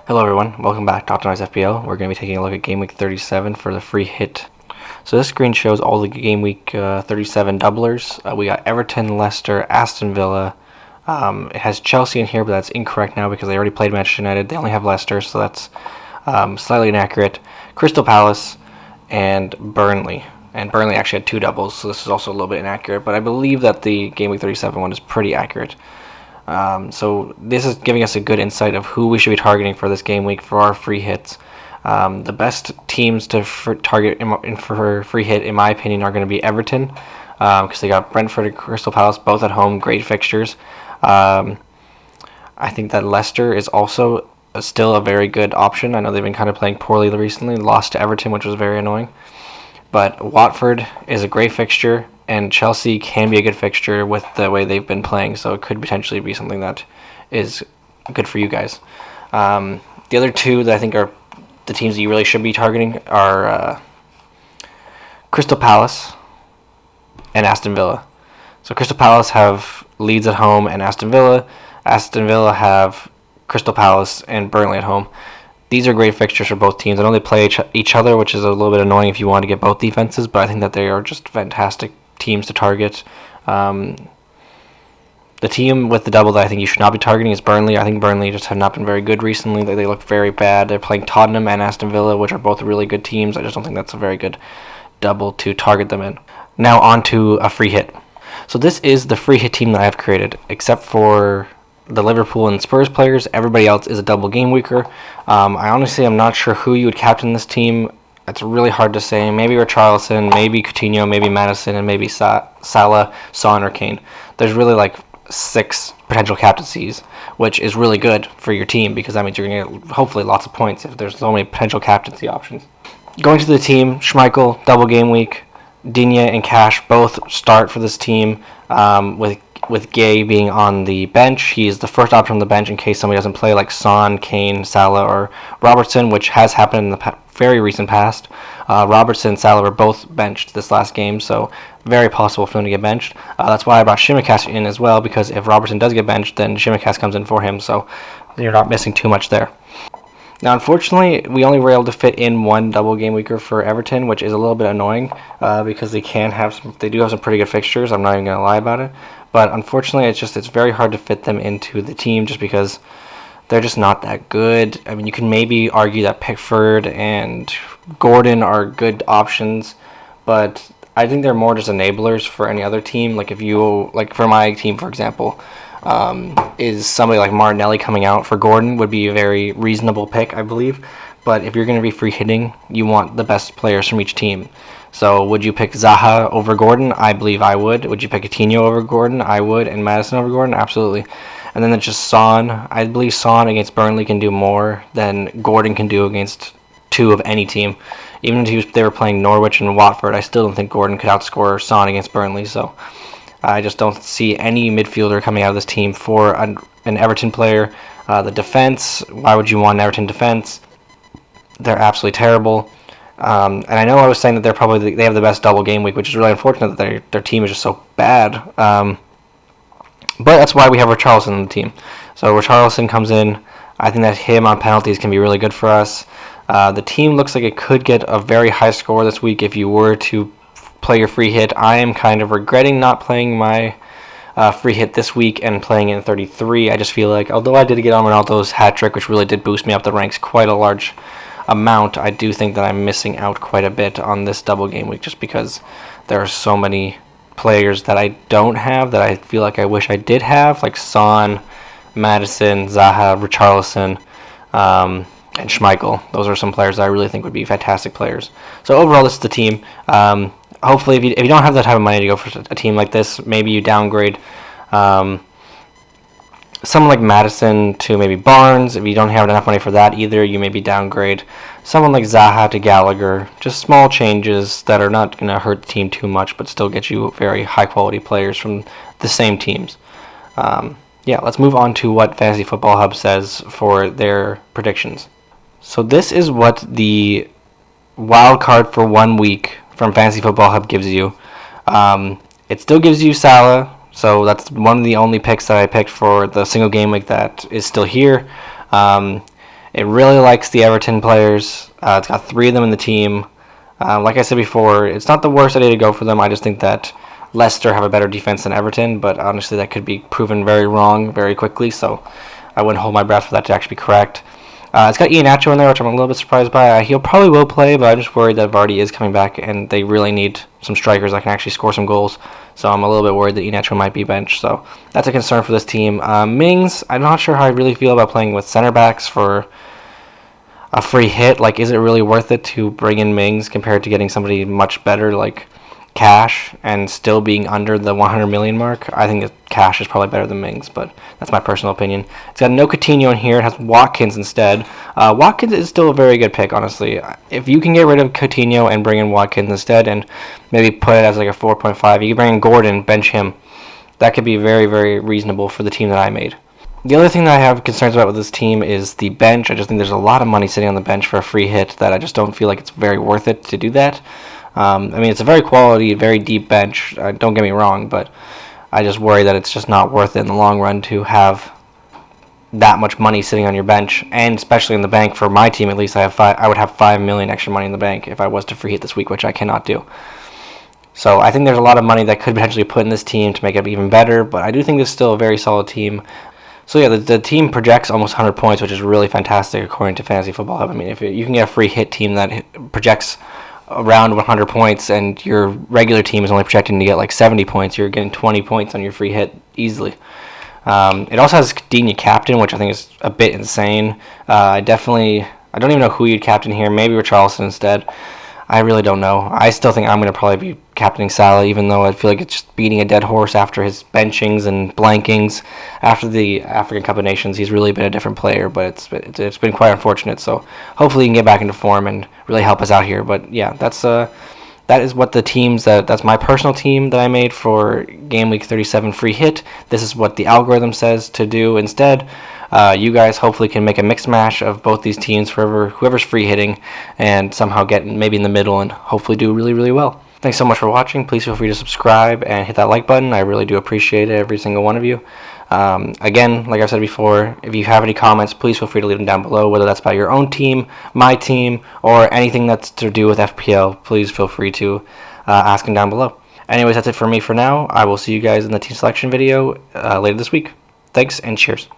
Hello everyone, welcome back to Optimize FPL. We're going to be taking a look at Gameweek 37 for the free hit. So this screen shows all the Gameweek 37 doublers. We got Everton, Leicester, Aston Villa. It has Chelsea in here, but that's incorrect now because they already played Manchester United. They only have Leicester, so that's slightly inaccurate. Crystal Palace and Burnley. And Burnley actually had two doubles, so this is also a little bit inaccurate. But I believe that the Gameweek 37 one is pretty accurate. So this is giving us a good insight of who we should be targeting for this game week for our free hits. The best teams to target for free hit, in my opinion, are going to be Everton, because they got Brentford and Crystal Palace both at home, great fixtures. I think that Leicester is also still a very good option. I know they've been kind of playing poorly recently, lost to Everton, which was very annoying. But Watford is a great fixture, and Chelsea can be a good fixture with the way they've been playing, so it could potentially be something that is good for you guys. The other two that I think are the teams that you really should be targeting are Crystal Palace and Aston Villa. So Crystal Palace have Leeds at home and Aston Villa. Aston Villa have Crystal Palace and Burnley at home. These are great fixtures for both teams. I know they play each other, which is a little bit annoying if you want to get both defenses, but I think that they are just fantastic teams to target. The team with the double that I think you should not be targeting is Burnley. I think Burnley just have not been very good recently. They look very bad. They're playing Tottenham and Aston Villa, which are both really good teams. I just don't think that's a very good double to target them in. Now on to a free hit. So this is the free hit team that I have created, except for the Liverpool and Spurs players. Everybody else is a double game weeker. I honestly am not sure who you would captain this team. It's really hard to say. Maybe Richarlison, maybe Coutinho, maybe Madison, and maybe Salah, Son, or Kane. There's really like 6 potential captaincies, which is really good for your team because that means you're going to get hopefully lots of points if there's so many potential captaincy options. Going to the team, Schmeichel, double game week. Digne and Cash both start for this team, with Gay being on the bench. He's the first option on the bench in case somebody doesn't play, like Son, Kane, Salah, or Robertson, which has happened in the very recent past. Robertson and Salah were both benched this last game, so very possible for him to get benched. That's why I brought Shimikas in as well, because if Robertson does get benched, then Shimikas comes in for him, so you're not missing too much there. Now, unfortunately, we only were able to fit in one double game weeker for Everton, which is a little bit annoying because they do have some pretty good fixtures. I'm not even going to lie about it. But unfortunately, it's very hard to fit them into the team just because they're just not that good. I mean, you can maybe argue that Pickford and Gordon are good options, but I think they're more just enablers for any other team. Like for my team, for example, is somebody like Martinelli coming out for Gordon would be a very reasonable pick, I believe. But if you're going to be free hitting, you want the best players from each team. So would you pick Zaha over Gordon? I believe I would. Would you pick Coutinho over Gordon? I would. And Madison over Gordon? Absolutely. And then it's just Son. I believe Son against Burnley can do more than Gordon can do against two of any team. Even if they were playing Norwich and Watford, I still don't think Gordon could outscore Son against Burnley. So I just don't see any midfielder coming out of this team for an Everton player. The defense, why would you want an Everton defense? They're absolutely terrible. And I know I was saying that they have the best double game week, which is really unfortunate that their team is just so bad. But that's why we have Richarlison on the team. So Richarlison comes in. I think that him on penalties can be really good for us. The team looks like it could get a very high score this week if you were to play your free hit. I am kind of regretting not playing my free hit this week and playing in 33. I just feel like, although I did get on Ronaldo's hat trick, which really did boost me up the ranks quite a large amount, I do think that I'm missing out quite a bit on this double game week just because there are so many players that I don't have that I feel like I wish I did have, like Son, Madison, Zaha, Richarlison, and Schmeichel. Those are some players that I really think would be fantastic players. So overall, this is the team. Hopefully, if you don't have that type of money to go for a team like this, maybe you downgrade someone like Madison to maybe Barnes. If you don't have enough money for that either, you maybe downgrade someone like Zaha to Gallagher. Just small changes that are not going to hurt the team too much, but still get you very high-quality players from the same teams. Let's move on to what Fantasy Football Hub says for their predictions. So this is what the wild card for 1 week from Fantasy Football Hub gives you. It still gives you Salah, so that's one of the only picks that I picked for the single game week that is still here. It really likes the Everton players. It's got 3 of them in the team. Like I said before, it's not the worst idea to go for them. I just think that Leicester have a better defense than Everton, but honestly that could be proven very wrong very quickly, so I wouldn't hold my breath for that to actually be correct. It's got Iheanacho in there, which I'm a little bit surprised by. He'll probably will play, but I'm just worried that Vardy is coming back, and they really need some strikers that can actually score some goals. So I'm a little bit worried that Iheanacho might be benched. So that's a concern for this team. Mings, I'm not sure how I really feel about playing with center backs for a free hit. Like, is it really worth it to bring in Mings compared to getting somebody much better like Cash and still being under the 100 million mark? I think that Cash is probably better than Mings, but that's my personal opinion. It's got no Coutinho in here. It has Watkins instead. Watkins is still a very good pick, honestly. If you can get rid of Coutinho and bring in Watkins instead and maybe put it as like a 4.5, you can bring in Gordon, bench him. That could be very, very reasonable for the team that I made. The other thing that I have concerns about with this team is the bench. I just think there's a lot of money sitting on the bench for a free hit that I just don't feel like it's very worth it to do that. I mean, it's a very quality, very deep bench. Don't get me wrong, but I just worry that it's just not worth it in the long run to have that much money sitting on your bench, and especially in the bank. For my team, at least, I would have 5 million extra money in the bank if I was to free hit this week, which I cannot do. So I think there's a lot of money that could potentially put in this team to make it even better, but I do think this is still a very solid team. So yeah, the team projects almost 100 points, which is really fantastic according to Fantasy Football Hub. I mean, if you can get a free hit team that projects around 100 points and your regular team is only projecting to get like 70 points, you're getting 20 points on your free hit easily. It also has Digne captain, which I think is a bit insane. I don't even know who you'd captain here. Maybe Richarlison instead. I really don't know. I still think I'm going to probably be captaining Salah, even though I feel like it's just beating a dead horse after his benchings and blankings. After the African Cup of Nations, he's really been a different player, but it's been quite unfortunate. So hopefully he can get back into form and really help us out here. But yeah, that is what the teams that's my personal team that I made for Gameweek 37 free hit. This is what the algorithm says to do instead. You guys hopefully can make a mix mash of both these teams for whoever's free hitting and somehow get maybe in the middle and hopefully do really, really well. Thanks so much for watching. Please feel free to subscribe and hit that like button. I really do appreciate it, every single one of you. Again, like I've said before, if you have any comments, please feel free to leave them down below, whether that's about your own team, my team, or anything that's to do with FPL. Please feel free to ask them down below. Anyways, that's it for me for now. I will see you guys in the team selection video later this week. Thanks and cheers.